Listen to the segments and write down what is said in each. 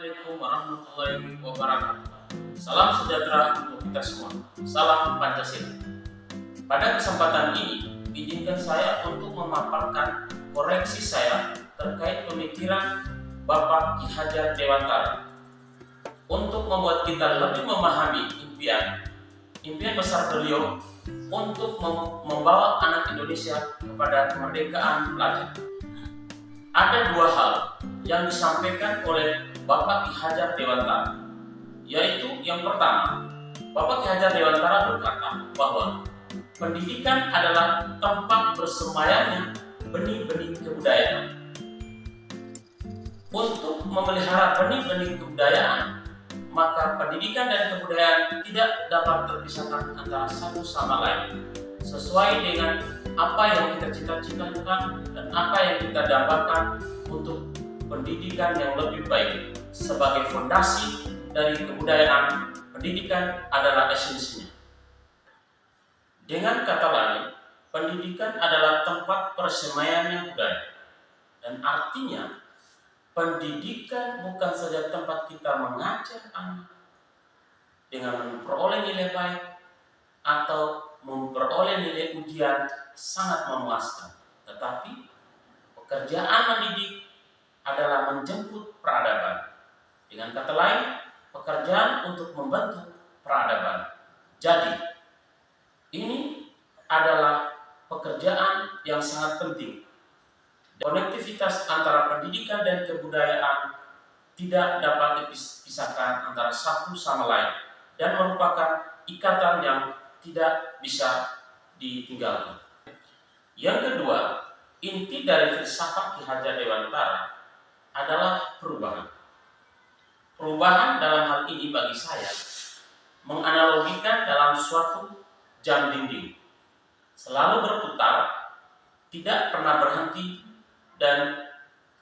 Assalamualaikum warahmatullahi wabarakatuh. Salam sejahtera untuk kita semua. Salam Pancasila. Pada kesempatan ini, izinkan saya untuk memaparkan koreksi saya terkait pemikiran Bapak Ki Hajar Dewantara untuk membuat kita lebih memahami impian besar beliau untuk membawa anak Indonesia kepada kemerdekaan belajar. Ada dua hal yang disampaikan oleh Bapak Ki Hajar Dewantara, yaitu yang pertama, Bapak Ki Hajar Dewantara berkata bahwa pendidikan adalah tempat bersemayamnya benih-benih kebudayaan. Untuk memelihara benih-benih kebudayaan, maka pendidikan dan kebudayaan tidak dapat terpisahkan antara satu sama lain, sesuai dengan apa yang kita cita-citakan dan apa yang kita dambakan untuk pendidikan yang lebih baik. Sebagai fondasi dari kebudayaan, pendidikan adalah esensinya. Dengan kata lain, pendidikan adalah tempat persemaiannya budaya. Dan artinya, pendidikan bukan saja tempat kita mengajar anak dengan memperoleh nilai baik atau memperoleh nilai ujian sangat memuaskan, tetapi pekerjaan mendidik adalah menjemput peradaban. Dengan kata lain, pekerjaan untuk membentuk peradaban. Jadi, ini adalah pekerjaan yang sangat penting. Konektivitas antara pendidikan dan kebudayaan tidak dapat dipisahkan antara satu sama lain dan merupakan ikatan yang tidak bisa ditinggalkan. Yang kedua, inti dari filsafat Ki Hajar Dewantara adalah perubahan. Perubahan dalam hal ini bagi saya menganalogikan dalam suatu jam dinding, selalu berputar, tidak pernah berhenti dan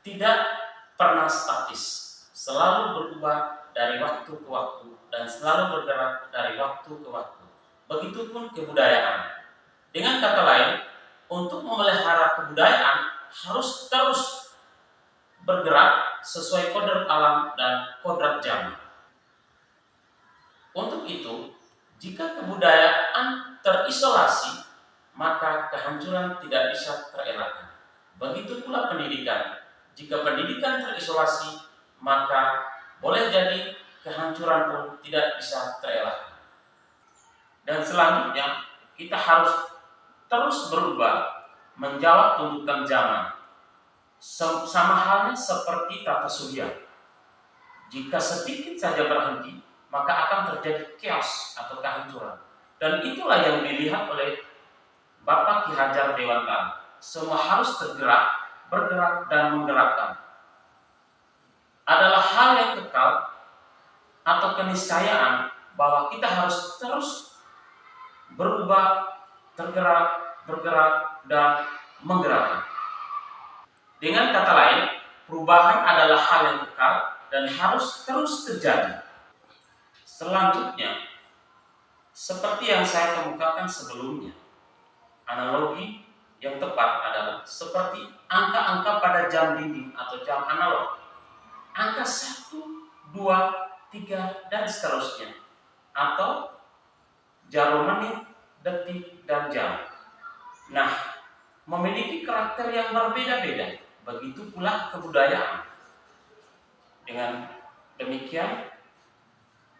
tidak pernah statis, selalu berubah dari waktu ke waktu dan selalu bergerak dari waktu ke waktu. Begitupun kebudayaan. Dengan kata lain, untuk memelihara kebudayaan harus terus bergerak sesuai kodrat alam dan kodrat zaman. Untuk itu, jika kebudayaan terisolasi, maka kehancuran tidak bisa terelakkan. Begitu pula pendidikan. Jika pendidikan terisolasi, maka boleh jadi kehancuran pun tidak bisa terelakkan. Dan selanjutnya, kita harus terus berubah, menjawab tuntutan zaman. Sama halnya seperti tata surya. Jika sedikit saja berhenti, maka akan terjadi chaos atau kehancuran. Dan itulah yang dilihat oleh Bapak Ki Hajar Dewantara. Semua harus tergerak, bergerak dan menggerakkan. Adalah hal yang kekal atau keniscayaan bahwa kita harus terus berubah, tergerak, bergerak, dan menggerakkan. Dengan kata lain, perubahan adalah hal yang kekal dan harus terus terjadi. Selanjutnya, seperti yang saya kemukakan sebelumnya, analogi yang tepat adalah seperti angka-angka pada jam dinding atau jam analog. Angka 1, 2, 3, dan seterusnya. Atau jarum menit, detik, dan jam. Nah, memiliki karakter yang berbeda-beda. Begitu pula kebudayaan. Dengan demikian,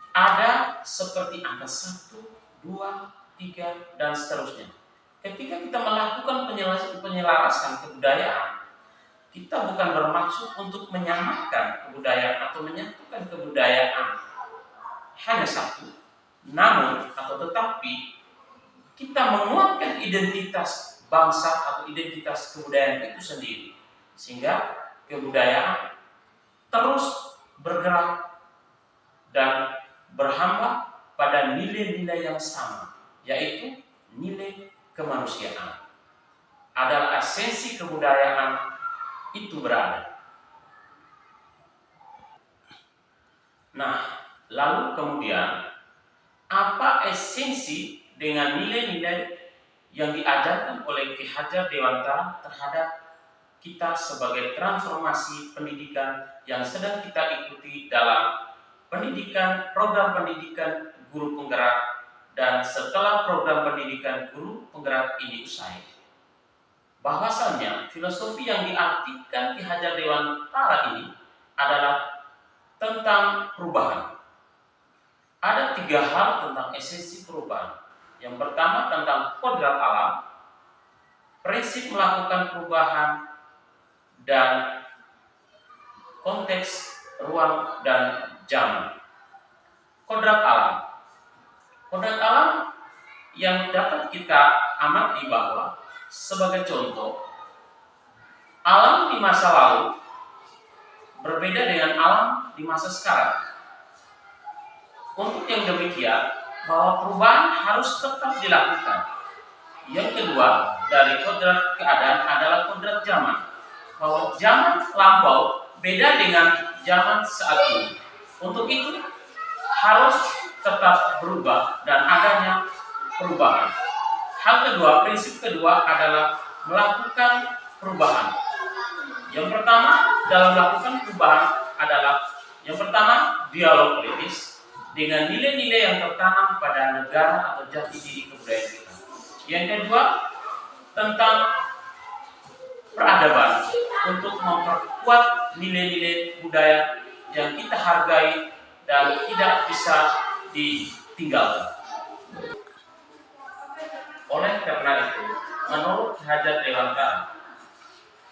ada seperti angka 1, 2, 3, dan seterusnya. Ketika kita melakukan penyelarasan kebudayaan, kita bukan bermaksud untuk menyamakan kebudayaan atau menyatukan kebudayaan hanya satu, namun atau tetapi kita menguatkan identitas bangsa atau identitas kebudayaan itu sendiri, sehingga kebudayaan terus bergerak dan berhamba pada nilai-nilai yang sama, yaitu nilai kemanusiaan. Adalah esensi kebudayaan itu berada. Nah, lalu kemudian apa esensi dengan nilai-nilai yang diajarkan oleh Ki Hajar Dewantara terhadap kita sebagai transformasi pendidikan yang sedang kita ikuti dalam program pendidikan guru penggerak, dan setelah program pendidikan guru penggerak ini usai. Bahwasannya filosofi yang diartikan Ki Hajar Dewantara ini adalah tentang perubahan. Ada 3 hal tentang esensi perubahan. Yang pertama tentang kodrat alam, prinsip melakukan perubahan, dan konteks ruang dan zaman. Kodrat alam. Kodrat alam yang dapat kita amati bahwa sebagai contoh, alam di masa lalu berbeda dengan alam di masa sekarang. Untuk yang demikian, bahwa perubahan harus tetap dilakukan. Yang kedua, dari kodrat keadaan adalah kodrat zaman. Bahwa zaman lampau beda dengan zaman saat ini. Untuk itu, harus tetap berubah dan adanya perubahan. Hal kedua, prinsip kedua adalah melakukan perubahan. Yang pertama dalam melakukan perubahan adalah yang pertama dialog politis dengan nilai-nilai yang tertanam pada negara atau jati diri kebudayaan kita. Yang kedua tentang peradaban untuk memperkuat nilai-nilai budaya yang kita hargai dan tidak bisa ditinggalkan. Oleh karena itu, menurut Ki Hajar Dewantara,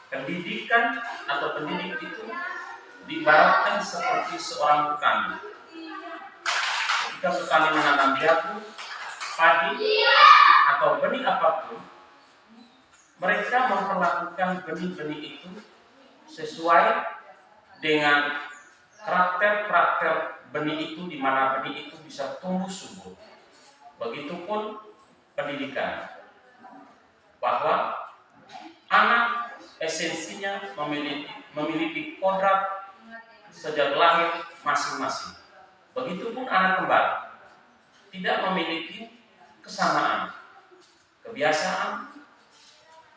pendidikan atau pendidik itu diibaratkan seperti seorang petani. Ketika petani menanam jagung, padi, atau benih apapun, mereka memperlakukan benih-benih itu sesuai dengan karakter benih itu, di mana benih itu bisa tumbuh subur. Begitupun pendidikan, bahwa anak esensinya memiliki kodrat sejak lahir masing-masing. Begitupun anak kembar tidak memiliki kesamaan, kebiasaan,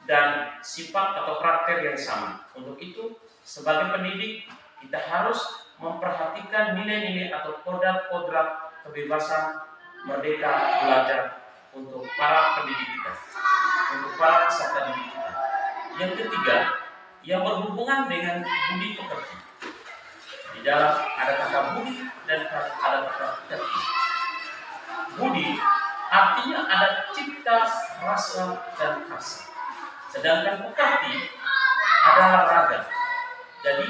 dan sifat atau karakter yang sama. Untuk itu, sebagai pendidik, kita harus memperhatikan nilai-nilai atau kodrat kebebasan merdeka belajar untuk para pendidik kita, untuk para peserta didik kita. Yang ketiga, yang berhubungan dengan budi pekerti. Di dalam ada kata budi dan ada kata pekerti. Budi artinya ada cipta, rasa, dan kasih. Sedangkan pekerti adalah raga. Jadi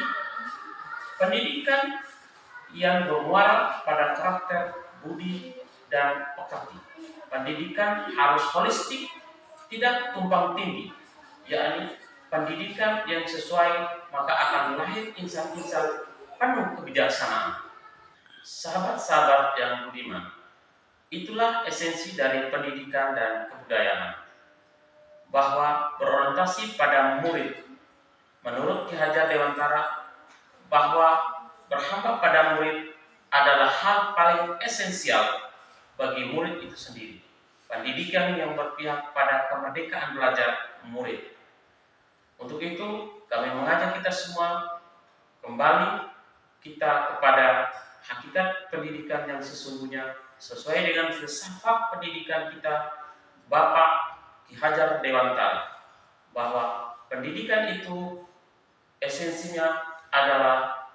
pendidikan yang bermuara pada karakter budi dan pekerti. Pendidikan harus holistik, tidak tumpang tindih, yakni pendidikan yang sesuai, maka akan lahir insan-insan penuh kebijaksanaan. Sahabat-sahabat yang budiman, itulah esensi dari pendidikan dan kebudayaan, bahwa berorientasi pada murid. Menurut Ki Hajar Dewantara, bahwa berhamba pada murid adalah hal paling esensial bagi murid itu sendiri. Pendidikan yang berpihak pada kemerdekaan belajar murid. Untuk itu, kami mengajak kita semua kembali kita kepada hakikat pendidikan yang sesungguhnya sesuai dengan filsafat pendidikan kita Bapak Ki Hajar Dewantara, bahwa pendidikan itu esensinya adalah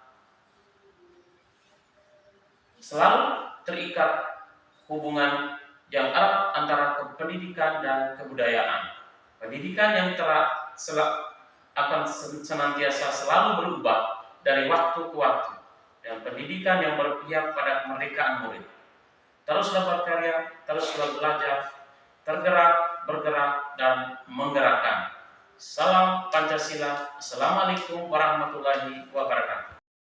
selalu terikat hubungan yang erat antara pendidikan dan kebudayaan. Pendidikan yang akan senantiasa selalu berubah dari waktu ke waktu, dan pendidikan yang berpihak pada kemerdekaan murid. Teruslah berkarya, teruslah belajar, tergerak, bergerak, dan menggerakkan. Salam Pancasila. Assalamualaikum warahmatullahi wabarakatuh.